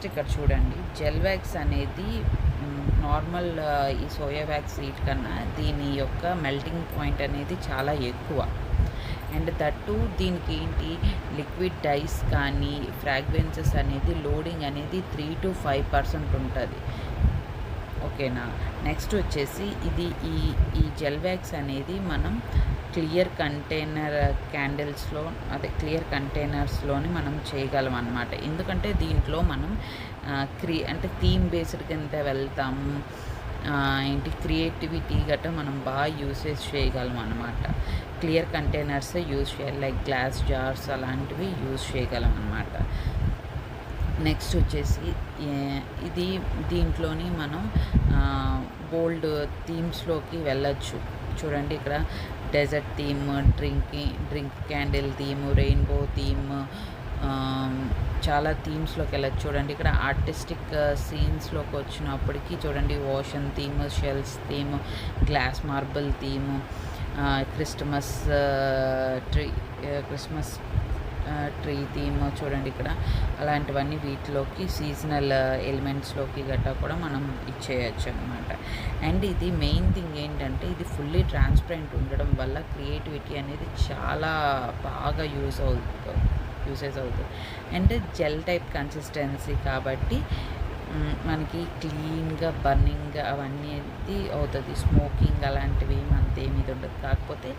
Next ఇక్కడ చూడండి, gel wax అనేది నార్మల్ ఈ సోయా వ్యాక్స్ సీడ్ కన్నా దీని యొక్క మెల్టింగ్ పాయింట్ అనేది చాలా ఎక్కువ. అండ్ దట్టు దీనికి ఏంటి, లిక్విడ్ డైస్ కానీ ఫ్రాగ్రెన్సెస్ అనేది లోడింగ్ అనేది 3 to 5% ఉంటుంది. ఓకేనా. నెక్స్ట్ వచ్చేసి ఇది ఈ జెల్ వ్యాక్స్ అనేది మనం క్లియర్ కంటైనర్ క్యాండిల్స్లో, అదే క్లియర్ కంటైనర్స్లోని మనం చేయగలం అన్నమాట. ఎందుకంటే దీంట్లో మనం అంటే థీమ్ బేస్డ్ కింద వెళ్తాము, ఏంటి క్రియేటివిటీ గట్రా మనం బాగా యూసేజ్ చేయగలం అన్నమాట. క్లియర్ కంటైనర్స్ యూజ్ చేయాలి, లైక్ గ్లాస్ జార్స్ అలాంటివి యూజ్ చేయగలం అన్నమాట. నెక్స్ట్ వచ్చేసి దీంట్లోని మనం బోల్డ్ థీమ్స్లోకి వెళ్ళచ్చు. చూడండి ఇక్కడ dessert theme, drink candle theme, rainbow theme, చాలా థీమ్స్లోకి వెళ్ళచ్చు. చూడండి ఇక్కడ ఆర్టిస్టిక్ సీన్స్లోకి వచ్చినప్పటికీ చూడండి, ocean theme, shells theme, glass marble theme, Christmas tree theme చూడండి ఇక్కడ. అలాంటివన్నీ వీటిలోకి సీజనల్ ఎలిమెంట్స్లోకి గట్టా కూడా మనం ఇచ్చేయచ్చు అనమాట. అండ్ ఇది మెయిన్ థింగ్ ఏంటంటే, ఇది ఫుల్లీ ట్రాన్స్పరెంట్ ఉండడం వల్ల క్రియేటివిటీ అనేది చాలా బాగా యూసేజ్ అవుతుంది. అండ్ జెల్ టైప్ కన్సిస్టెన్సీ కాబట్టి మనకి క్లీన్గా బర్నింగ్ అవన్నీ అవుతుంది. స్మోకింగ్ అలాంటివి అంతేమీ ఉండదు, కాకపోతే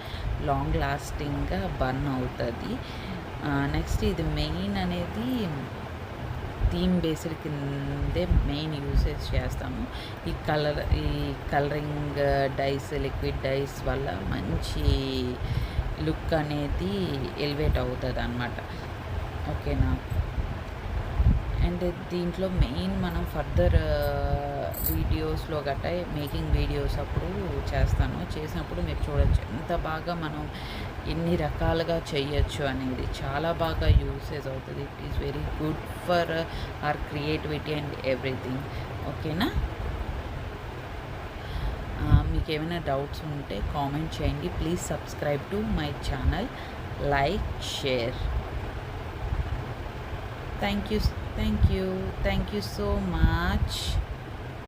లాంగ్ లాస్టింగ్గా బర్న్ అవుతుంది. నెక్స్ట్ ఇది మెయిన్ అనేది థీమ్ బేస్డ్ కిందే మెయిన్ యూసేజ్ చేస్తాము. ఈ కలరింగ్ డైస్, లిక్విడ్ డైస్ వల్ల మంచి లుక్ అనేది ఎలివేట్ అవుతుంది అన్నమాట. ఓకేనా. అండ్ దీంట్లో మెయిన్ మనం ఫర్దర్ వీడియోస్లో గట్టా మేకింగ్ వీడియోస్ అప్పుడు చేసినప్పుడు మీరు చూడొచ్చు ఎంత బాగా మనం ఎన్ని రకాలుగా చేయొచ్చు అనేది. చాలా బాగా యూసేజ్ అవుతుంది. It is very good for hour creativity and everything. ఓకేనా. మీకు ఏమైనా డౌట్స్ ఉంటే కామెంట్ చేయండి. Please subscribe to my channel, like, share. Thank you so much.